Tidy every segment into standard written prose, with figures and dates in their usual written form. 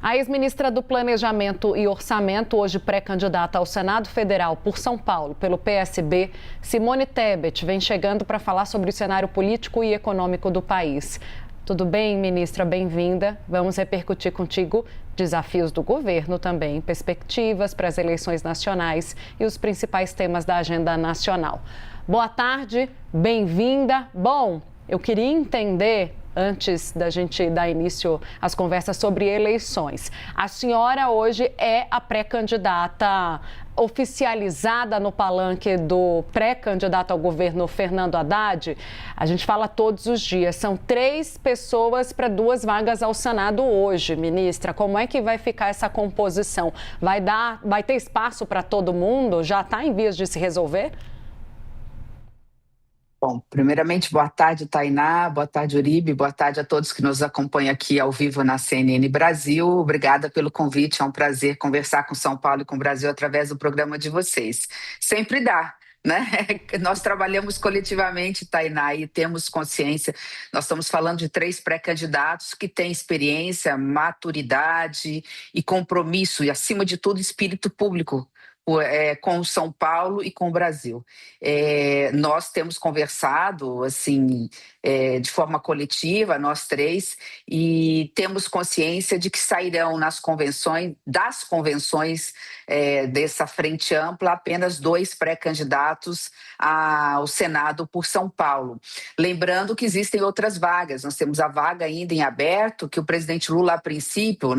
A ex-ministra do Planejamento e Orçamento, hoje pré-candidata ao Senado Federal por São Paulo, pelo PSB, Simone Tebet, vem chegando para falar sobre o cenário político e econômico do país. Tudo bem, ministra? Bem-vinda. Vamos repercutir contigo desafios do governo também, perspectivas para as eleições nacionais e os principais temas da agenda nacional. Boa tarde, bem-vinda. Bom, eu queria entender, antes da gente dar início às conversas sobre eleições, a senhora hoje é a pré-candidata oficializada no palanque do pré-candidato ao governo Fernando Haddad. A gente fala todos os dias, são 3 pessoas para 2 vagas ao Senado hoje, ministra. Como é que vai ficar essa composição? Vai ter espaço para todo mundo? Já está em vias de se resolver? Bom, primeiramente, boa tarde, Tainá, boa tarde, Uribe, boa tarde a todos que nos acompanham aqui ao vivo na CNN Brasil. Obrigada pelo convite, é um prazer conversar com São Paulo e com o Brasil através do programa de vocês. Sempre dá, né? Nós trabalhamos coletivamente, Tainá, e temos consciência. Nós estamos falando de 3 pré-candidatos que têm experiência, maturidade e compromisso, e acima de tudo, espírito público com São Paulo e com o Brasil. Nós temos conversado assim, de forma coletiva, nós 3, e temos consciência de que sairão das convenções dessa frente ampla apenas 2 pré-candidatos ao Senado por São Paulo. Lembrando que existem outras vagas, nós temos a vaga ainda em aberto, que o presidente Lula, a princípio,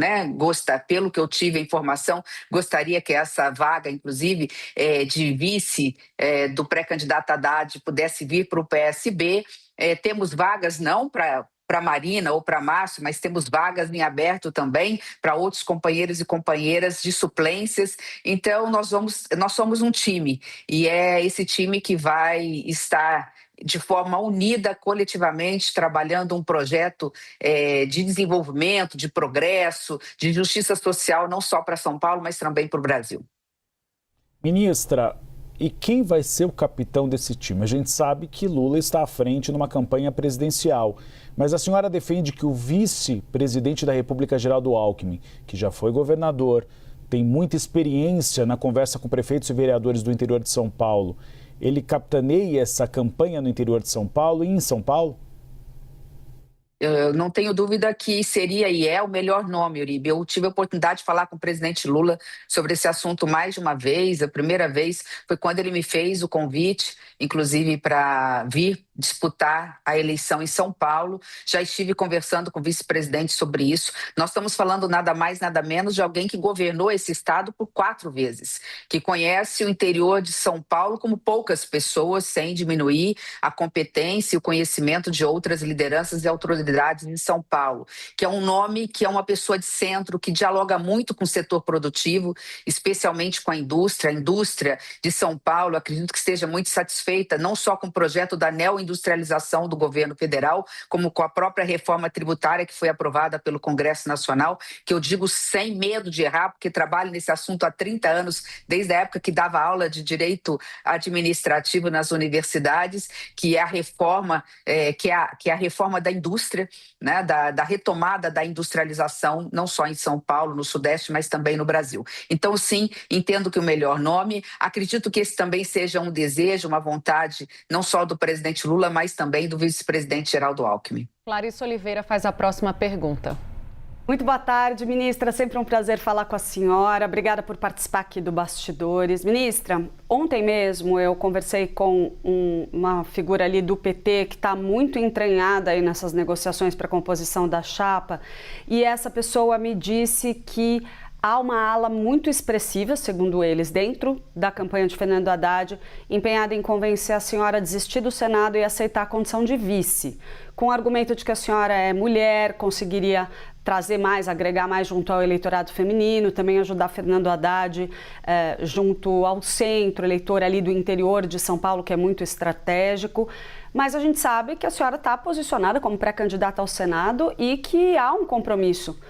pelo que eu tive a informação, gostaria que essa vaga, inclusive, de vice do pré-candidato Haddad pudesse vir para o PSB. Temos vagas não para Marina ou para Márcio, mas temos vagas em aberto também para outros companheiros e companheiras de suplências. Então, nós somos um time, e é esse time que vai estar de forma unida, coletivamente, trabalhando um projeto de desenvolvimento, de progresso, de justiça social, não só para São Paulo, mas também para o Brasil. Ministra, e quem vai ser o capitão desse time? A gente sabe que Lula está à frente numa campanha presidencial, mas a senhora defende que o vice-presidente da República, Geraldo Alckmin, que já foi governador, tem muita experiência na conversa com prefeitos e vereadores do interior de São Paulo, ele capitaneia essa campanha no interior de São Paulo e em São Paulo? Eu não tenho dúvida que seria e é o melhor nome, Uribe. Eu tive a oportunidade de falar com o presidente Lula sobre esse assunto mais de uma vez. A primeira vez foi quando ele me fez o convite, inclusive para vir disputar a eleição em São Paulo. Já estive conversando com o vice-presidente sobre isso. Nós estamos falando nada mais, nada menos de alguém que governou esse estado por 4 vezes, que conhece o interior de São Paulo como poucas pessoas, sem diminuir a competência e o conhecimento de outras lideranças e autoridades em São Paulo, que é um nome, que é uma pessoa de centro, que dialoga muito com o setor produtivo, especialmente com a indústria. A indústria de São Paulo, acredito que esteja muito satisfeita, não só com o projeto da neoindustrialização do governo federal, como com a própria reforma tributária que foi aprovada pelo Congresso Nacional, que eu digo sem medo de errar, porque trabalho nesse assunto há 30 anos, desde a época que dava aula de direito administrativo nas universidades, que é a reforma, que é a reforma da indústria, né, da retomada da industrialização, não só em São Paulo, no Sudeste, mas também no Brasil. Então, sim, entendo que o melhor nome, acredito que esse também seja um desejo, uma vontade, não só do presidente Lula, mas também do vice-presidente Geraldo Alckmin. Clarissa Oliveira faz a próxima pergunta. Muito boa tarde, ministra. Sempre um prazer falar com a senhora. Obrigada por participar aqui do Bastidores. Ministra, ontem mesmo eu conversei com uma figura ali do PT que está muito entranhada aí nessas negociações para a composição da chapa, e essa pessoa me disse que há uma ala muito expressiva, segundo eles, dentro da campanha de Fernando Haddad, empenhada em convencer a senhora a desistir do Senado e aceitar a condição de vice, com o argumento de que a senhora é mulher, conseguiria trazer mais, agregar mais junto ao eleitorado feminino, também ajudar Fernando Haddad junto ao centro, eleitor ali do interior de São Paulo, que é muito estratégico. Mas a gente sabe que a senhora está posicionada como pré-candidata ao Senado e que há um compromisso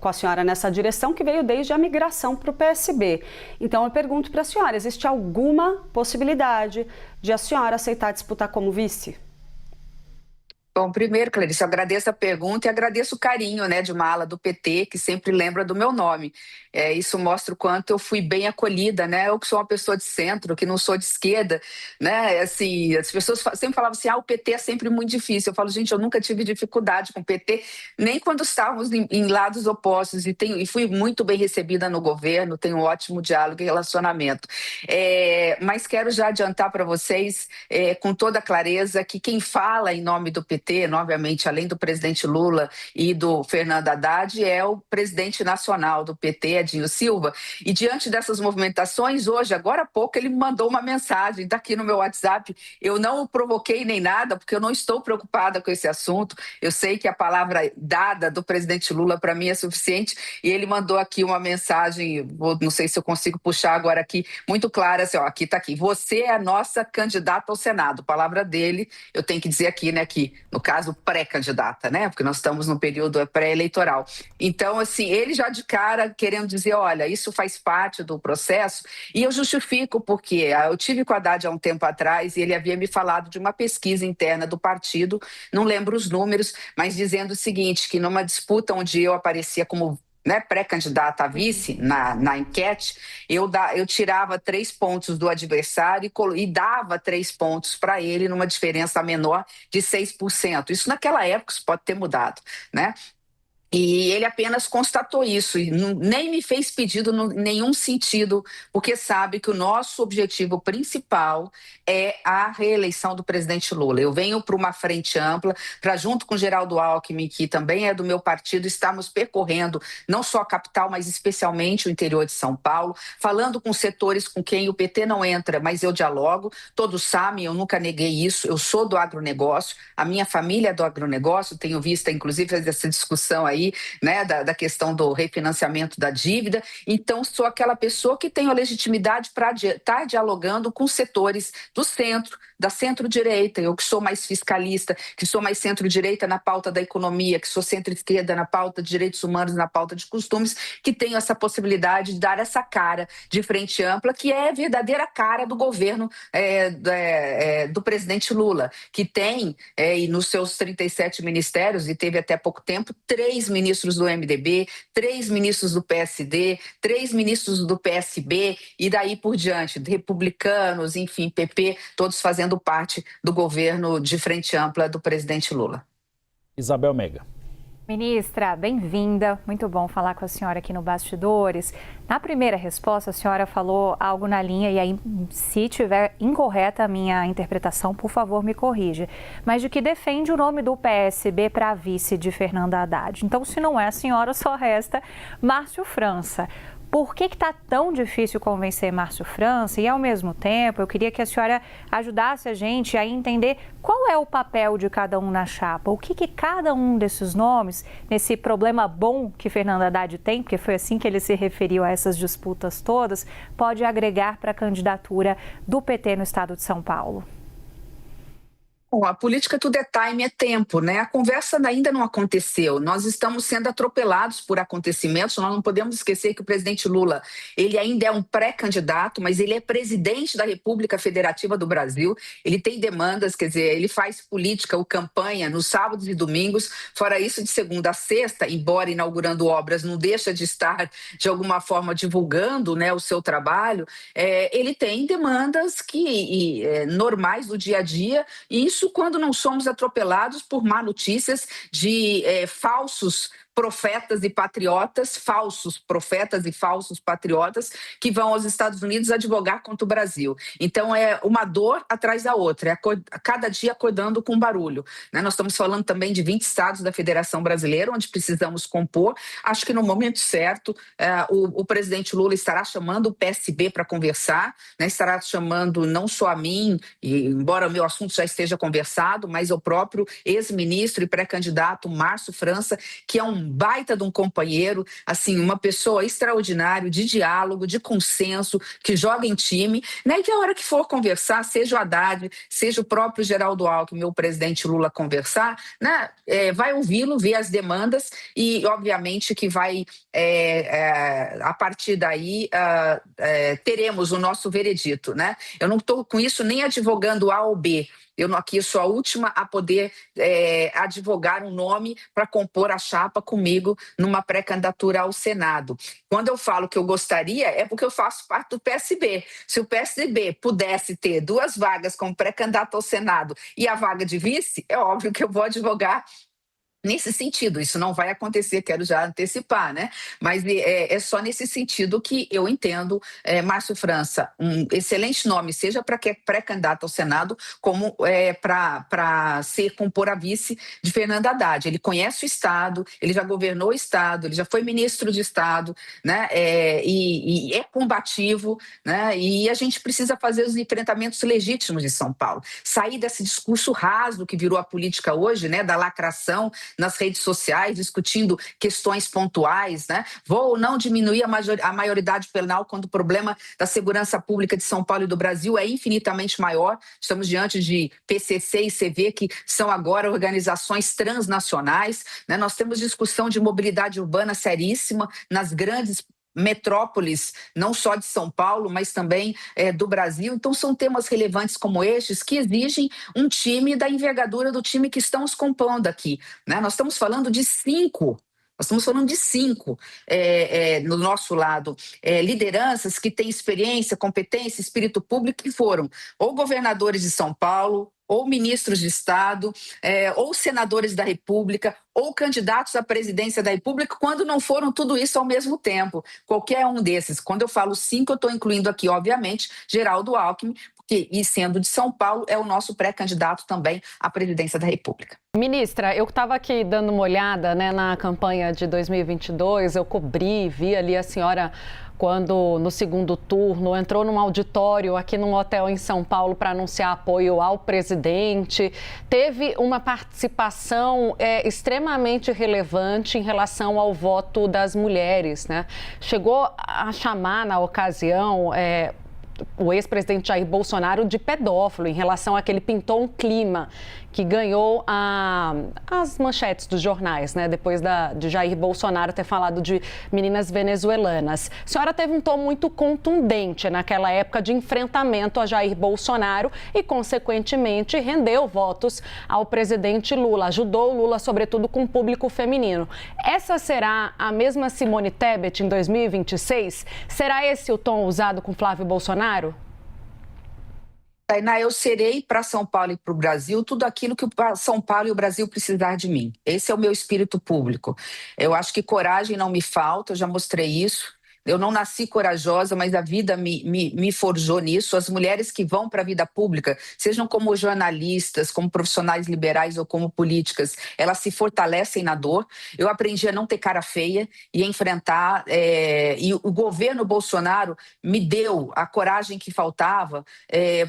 com a senhora nessa direção, que veio desde a migração para o PSB. Então eu pergunto para a senhora, existe alguma possibilidade de a senhora aceitar disputar como vice? Bom, primeiro, Clarice, eu agradeço a pergunta e agradeço o carinho, né, de uma ala do PT que sempre lembra do meu nome. Isso mostra o quanto eu fui bem acolhida, né? Eu que sou uma pessoa de centro, que não sou de esquerda, né? Assim, as pessoas sempre falavam assim, o PT é sempre muito difícil. Eu falo, gente, eu nunca tive dificuldade com o PT, nem quando estávamos em lados opostos e fui muito bem recebida no governo, tenho um ótimo diálogo e relacionamento. Mas quero já adiantar para vocês, com toda clareza, que quem fala em nome do PT, obviamente, além do presidente Lula e do Fernando Haddad, é o presidente nacional do PT, Edinho Silva. E diante dessas movimentações, hoje, agora há pouco, ele me mandou uma mensagem, está aqui no meu WhatsApp. Eu não o provoquei nem nada, porque eu não estou preocupada com esse assunto. Eu sei que a palavra dada do presidente Lula para mim é suficiente. E ele mandou aqui uma mensagem, não sei se eu consigo puxar agora aqui, muito clara, assim, aqui está aqui. Você é a nossa candidata ao Senado. Palavra dele, eu tenho que dizer aqui, né, que no caso, pré-candidata, né? Porque nós estamos no período pré-eleitoral. Então, assim, ele já de cara querendo dizer, olha, isso faz parte do processo, e eu justifico porque eu tive com a Haddad há um tempo atrás e ele havia me falado de uma pesquisa interna do partido, não lembro os números, mas dizendo o seguinte, que numa disputa onde eu aparecia como pré-candidata a vice na enquete, eu tirava 3 pontos do adversário e dava 3 pontos para ele numa diferença menor de 6%. Isso naquela época isso pode ter mudado, né? E ele apenas constatou isso e nem me fez pedido em nenhum sentido, porque sabe que o nosso objetivo principal é a reeleição do presidente Lula. Eu venho para uma frente ampla, para junto com Geraldo Alckmin, que também é do meu partido, estamos percorrendo não só a capital, mas especialmente o interior de São Paulo, falando com setores com quem o PT não entra, mas eu dialogo. Todos sabem, eu nunca neguei isso, eu sou do agronegócio, a minha família é do agronegócio, tenho visto, inclusive, essa discussão aí, né, da questão do refinanciamento da dívida. Então, sou aquela pessoa que tem a legitimidade para estar dialogando com setores do centro, da centro-direita, eu que sou mais fiscalista, que sou mais centro-direita na pauta da economia, que sou centro-esquerda na pauta de direitos humanos, na pauta de costumes, que tenho essa possibilidade de dar essa cara de frente ampla, que é a verdadeira cara do governo do presidente Lula, que tem, nos seus 37 ministérios, e teve até pouco tempo, 3 ministros do MDB, 3 ministros do PSD, 3 ministros do PSB e daí por diante, republicanos, enfim, PP, todos fazendo parte do governo de frente ampla do presidente Lula. Isabel Mega. Ministra, bem-vinda. Muito bom falar com a senhora aqui no Bastidores. Na primeira resposta, a senhora falou algo na linha, e aí, se tiver incorreta a minha interpretação, por favor, me corrija, mas de que defende o nome do PSB para a vice de Fernanda Haddad. Então, se não é a senhora, só resta Márcio França. Por que está tão difícil convencer Márcio França? E, ao mesmo tempo, eu queria que a senhora ajudasse a gente a entender qual é o papel de cada um na chapa. O que cada um desses nomes, nesse problema bom que Fernando Haddad tem, porque foi assim que ele se referiu a essas disputas todas, pode agregar para a candidatura do PT no estado de São Paulo? Bom, a política tudo é time, é tempo, né? A conversa ainda não aconteceu. Nós estamos sendo atropelados por acontecimentos. Nós não podemos esquecer que o presidente Lula, ele ainda é um pré-candidato, mas ele é presidente da República Federativa do Brasil. Ele tem demandas, quer dizer, ele faz política ou campanha nos sábados e domingos. Fora isso, de segunda a sexta, embora inaugurando obras, não deixa de estar, de alguma forma, divulgando, né, o seu trabalho. Ele tem demandas normais do dia a dia, e isso quando não somos atropelados por má notícias de falsos profetas e patriotas, falsos profetas e falsos patriotas que vão aos Estados Unidos advogar contra o Brasil. Então, é uma dor atrás da outra, cada dia acordando com barulho, né? Nós estamos falando também de 20 estados da Federação Brasileira, onde precisamos compor. Acho que no momento certo, o presidente Lula estará chamando o PSB para conversar, né? Estará chamando não só a mim, embora o meu assunto já esteja conversado, mas o próprio ex-ministro e pré-candidato Márcio França, que é um baita de um companheiro, assim, uma pessoa extraordinária, de diálogo, de consenso, que joga em time, né? E que a hora que for conversar, seja o Haddad, seja o próprio Geraldo Alckmin, o presidente Lula conversar, né? Vai ouvi-lo, ver as demandas e, obviamente, que vai, a partir daí, teremos o nosso veredito, né? Eu não estou com isso nem advogando A ou B. Eu aqui sou a última a poder advogar um nome para compor a chapa comigo numa pré-candidatura ao Senado. Quando eu falo que eu gostaria, é porque eu faço parte do PSB. Se o PSB pudesse ter 2 vagas como pré-candidato ao Senado e a vaga de vice, é óbvio que eu vou advogar nesse sentido. Isso não vai acontecer, quero já antecipar, né? Mas é só nesse sentido que eu entendo Márcio França um excelente nome, seja para pré-candidato ao Senado, como para compor a vice de Fernando Haddad. Ele conhece o Estado, ele já governou o Estado, ele já foi ministro de Estado, né? E é combativo, né? E a gente precisa fazer os enfrentamentos legítimos de São Paulo. Sair desse discurso raso que virou a política hoje, né? Da lacração nas redes sociais, discutindo questões pontuais, né? Vou ou não diminuir a maioridade penal quando o problema da segurança pública de São Paulo e do Brasil é infinitamente maior. Estamos diante de PCC e CV, que são agora organizações transnacionais, né? Nós temos discussão de mobilidade urbana seríssima nas grandes metrópoles, não só de São Paulo, mas também do Brasil. Então, são temas relevantes como estes que exigem um time da envergadura do time que estamos compondo aqui, né? Nós estamos falando de 5. Nós estamos falando de 5 no nosso lado, lideranças que têm experiência, competência, espírito público, que foram ou governadores de São Paulo, ou ministros de Estado, ou senadores da República, ou candidatos à presidência da República, quando não foram tudo isso ao mesmo tempo. Qualquer um desses. Quando eu falo 5, eu estou incluindo aqui, obviamente, Geraldo Alckmin, porque, e sendo de São Paulo, é o nosso pré-candidato também à presidência da República. Ministra, eu estava aqui dando uma olhada, né, na campanha de 2022, eu cobri, vi ali a senhora quando no segundo turno entrou num auditório aqui num hotel em São Paulo para anunciar apoio ao presidente. Teve uma participação extremamente relevante em relação ao voto das mulheres, né? Chegou a chamar na ocasião o ex-presidente Jair Bolsonaro de pedófilo em relação a que ele pintou um clima que ganhou as manchetes dos jornais, né? Depois de Jair Bolsonaro ter falado de meninas venezuelanas. A senhora teve um tom muito contundente naquela época de enfrentamento a Jair Bolsonaro e, consequentemente, rendeu votos ao presidente Lula. Ajudou o Lula, sobretudo, com o público feminino. Essa será a mesma Simone Tebet em 2026? Será esse o tom usado com Flávio Bolsonaro? Tainá, eu serei para São Paulo e para o Brasil tudo aquilo que São Paulo e o Brasil precisar de mim. Esse é o meu espírito público. Eu acho que coragem não me falta, eu já mostrei isso. Eu não nasci corajosa, mas a vida me forjou nisso. As mulheres que vão para a vida pública, sejam como jornalistas, como profissionais liberais ou como políticas, elas se fortalecem na dor. Eu aprendi a não ter cara feia e a enfrentar. E o governo Bolsonaro me deu a coragem que faltava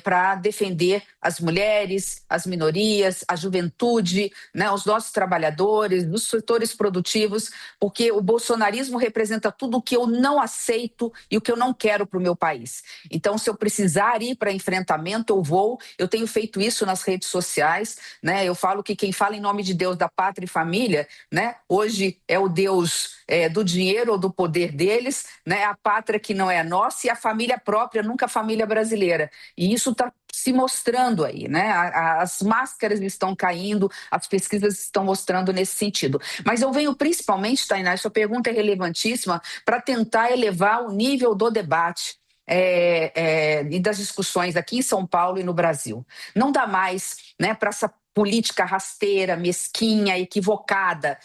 para defender as mulheres, as minorias, a juventude, né, os nossos trabalhadores, os setores produtivos, porque o bolsonarismo representa tudo o que eu não aceito e o que eu não quero para o meu país. Então, se eu precisar ir para enfrentamento, eu vou. Eu tenho feito isso nas redes sociais, né? Eu falo que quem fala em nome de Deus, da pátria e família, né? Hoje é o Deus do dinheiro ou do poder deles, né? A pátria que não é nossa e a família própria, nunca a família brasileira. E isso está se mostrando aí, né? As máscaras estão caindo, as pesquisas estão mostrando nesse sentido. Mas eu venho principalmente, Tainá, sua pergunta é relevantíssima, para tentar elevar o nível do debate e das discussões aqui em São Paulo e no Brasil. Não dá mais, né, para essa política rasteira, mesquinha, equivocada,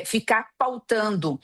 ficar pautando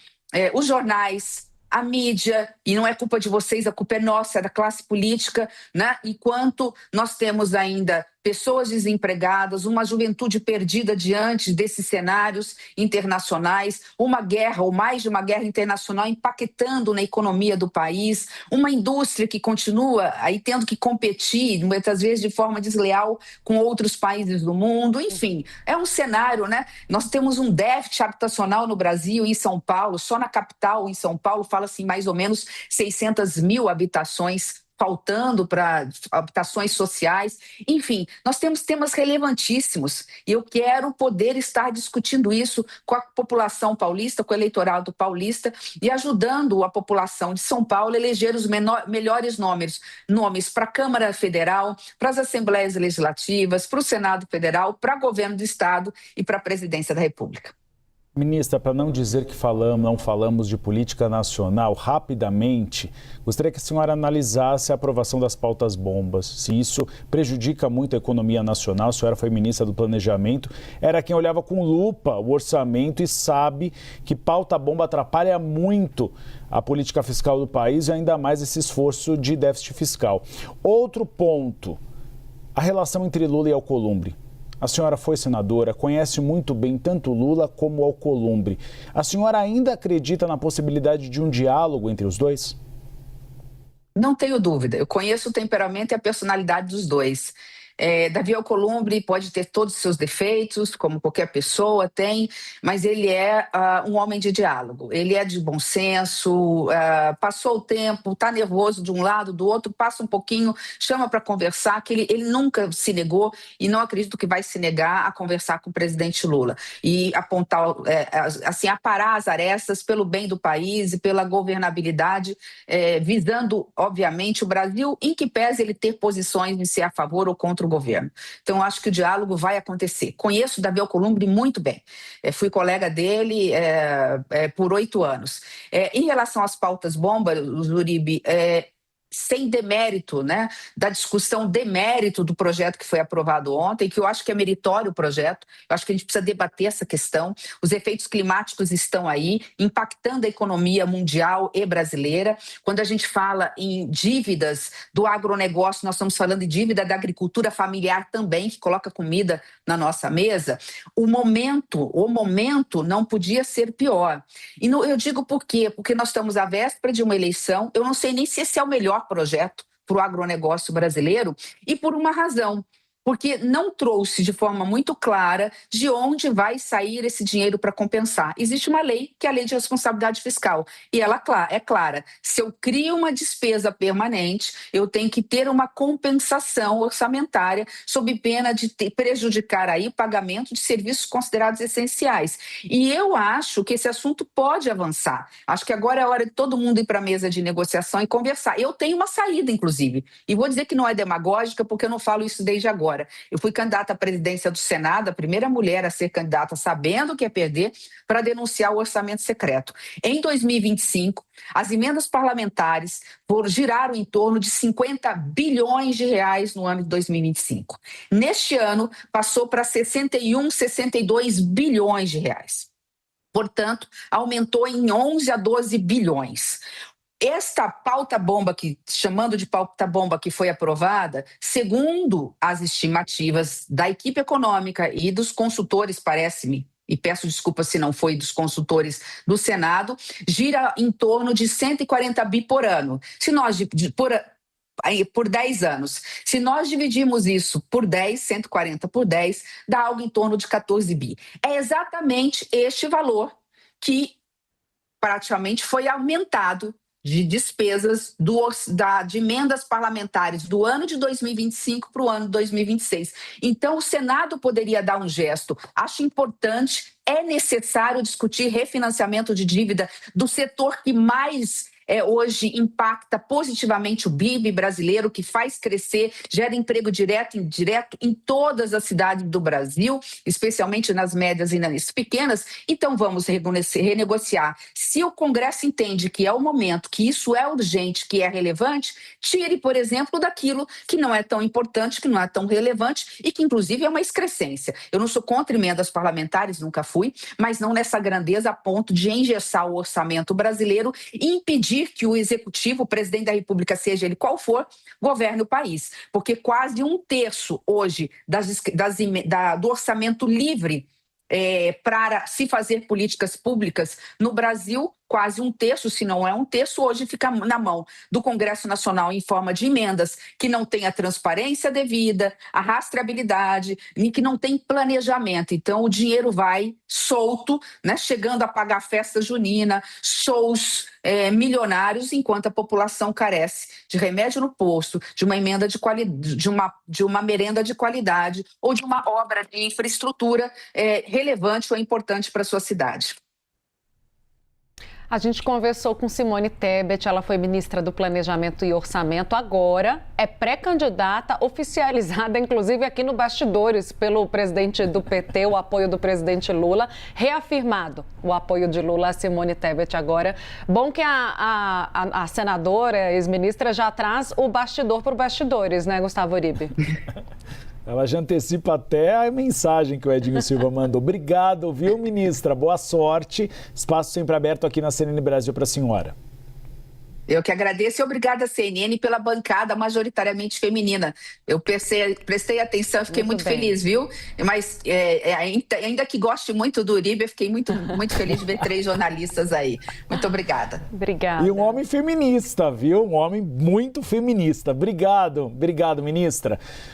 os jornais, a mídia, e não é culpa de vocês, a culpa é nossa, é da classe política, né? Enquanto nós temos ainda pessoas desempregadas, uma juventude perdida diante desses cenários internacionais, uma guerra ou mais de uma guerra internacional impactando na economia do país, uma indústria que continua aí tendo que competir, muitas vezes de forma desleal, com outros países do mundo. Enfim, é um cenário, né? Nós temos um déficit habitacional no Brasil, em São Paulo, só na capital, em São Paulo, fala-se em mais ou menos 600 mil habitações faltando para habitações sociais. Enfim, nós temos temas relevantíssimos e eu quero poder estar discutindo isso com a população paulista, com o eleitorado paulista e ajudando a população de São Paulo a eleger os melhores nomes para a Câmara Federal, para as Assembleias Legislativas, para o Senado Federal, para o Governo do Estado e para a Presidência da República. Ministra, para não dizer que não falamos de política nacional, rapidamente, gostaria que a senhora analisasse a aprovação das pautas bombas. Se isso prejudica muito a economia nacional, a senhora foi ministra do Planejamento, era quem olhava com lupa o orçamento e sabe que pauta bomba atrapalha muito a política fiscal do país e ainda mais esse esforço de déficit fiscal. Outro ponto, a relação entre Lula e Alcolumbre. A senhora foi senadora, conhece muito bem tanto Lula como Alcolumbre. A senhora ainda acredita na possibilidade de um diálogo entre os dois? Não tenho dúvida. Eu conheço o temperamento e a personalidade dos dois. Davi Alcolumbre pode ter todos os seus defeitos, como qualquer pessoa tem, mas ele é um homem de diálogo, ele é de bom senso, passou o tempo, está nervoso de um lado, do outro, passa um pouquinho, chama para conversar, que ele nunca se negou e não acredito que vai se negar a conversar com o presidente Lula e apontar, assim, aparar as arestas pelo bem do país e pela governabilidade, visando, obviamente, o Brasil, em que pese ele ter posições de ser a favor ou contra o governo. Então, acho que o diálogo vai acontecer. Conheço o Davi Alcolumbre muito bem. Fui colega dele por 8 anos. Em relação às pautas bombas, Uribe, sem demérito, né, da discussão demérito do projeto que foi aprovado ontem, que eu acho que é meritório o projeto, eu acho que a gente precisa debater essa questão. Os efeitos climáticos estão aí, impactando a economia mundial e brasileira. Quando a gente fala em dívidas do agronegócio, nós estamos falando de dívida da agricultura familiar também, que coloca comida na nossa mesa. O momento não podia ser pior. E eu digo por quê? Porque nós estamos à véspera de uma eleição, eu não sei nem se esse é o melhor projeto para o agronegócio brasileiro e por uma razão, porque não trouxe de forma muito clara de onde vai sair esse dinheiro para compensar. Existe uma lei, que é a Lei de Responsabilidade Fiscal, e ela é clara. Se eu crio uma despesa permanente, eu tenho que ter uma compensação orçamentária sob pena de prejudicar aí o pagamento de serviços considerados essenciais. E eu acho que esse assunto pode avançar. Acho que agora é a hora de todo mundo ir para a mesa de negociação e conversar. Eu tenho uma saída, inclusive, e vou dizer que não é demagógica, porque eu não falo isso desde agora. Eu fui candidata à presidência do Senado, a primeira mulher a ser candidata sabendo que ia perder, para denunciar o orçamento secreto. Em 2025, as emendas parlamentares giraram em torno de 50 bilhões de reais no ano de 2025. Neste ano, passou para 61, 62 bilhões de reais. Portanto, aumentou em 11 a 12 bilhões. Esta pauta bomba, chamando de pauta bomba, que foi aprovada, segundo as estimativas da equipe econômica e dos consultores, parece-me, e peço desculpa se não foi dos consultores do Senado, gira em torno de 140 bi por ano. Se nós, por 10 anos. Se nós dividirmos isso por 10, 140 por 10, dá algo em torno de 14 bi. É exatamente este valor que praticamente foi aumentado de despesas de emendas parlamentares do ano de 2025 para o ano de 2026. Então, o Senado poderia dar um gesto. Acho importante, é necessário discutir refinanciamento de dívida do setor que mais hoje impacta positivamente o PIB brasileiro, que faz crescer, gera emprego direto e indireto em todas as cidades do Brasil, especialmente nas médias e nas pequenas. Então vamos renegociar. Se o Congresso entende que é o momento, que isso é urgente, que é relevante, tire, por exemplo, daquilo que não é tão importante, que não é tão relevante e que inclusive é uma excrescência. Eu não sou contra emendas parlamentares, nunca fui, mas não nessa grandeza a ponto de engessar o orçamento brasileiro e impedir que o executivo, o presidente da República, seja ele qual for, governe o país. Porque quase 1/3 hoje do orçamento livre para se fazer políticas públicas no Brasil quase um terço, se não é um terço, hoje fica na mão do Congresso Nacional em forma de emendas que não tem a transparência devida, a rastreabilidade e que não tem planejamento. Então, o dinheiro vai solto, né, chegando a pagar festa junina, shows milionários, enquanto a população carece de remédio no posto, de uma emenda de qualidade, de uma merenda de qualidade ou de uma obra de infraestrutura relevante ou importante para a sua cidade. A gente conversou com Simone Tebet, ela foi ministra do Planejamento e Orçamento, agora é pré-candidata, oficializada, inclusive aqui no Bastidores, pelo presidente do PT, o apoio do presidente Lula, reafirmado o apoio de Lula a Simone Tebet agora. Bom que a senadora, ex-ministra, já traz o bastidor para o Bastidores, né, Gustavo Uribe? Ela já antecipa até a mensagem que o Edinho Silva mandou. Obrigado, viu, ministra? Boa sorte. Espaço sempre aberto aqui na CNN Brasil para a senhora. Eu que agradeço e obrigada, CNN, pela bancada majoritariamente feminina. Eu prestei atenção e fiquei muito feliz, viu? Mas ainda que goste muito do Uribe, eu fiquei muito feliz de ver 3 jornalistas aí. Muito obrigada. Obrigada. E um homem feminista, viu? Um homem muito feminista. Obrigado, ministra.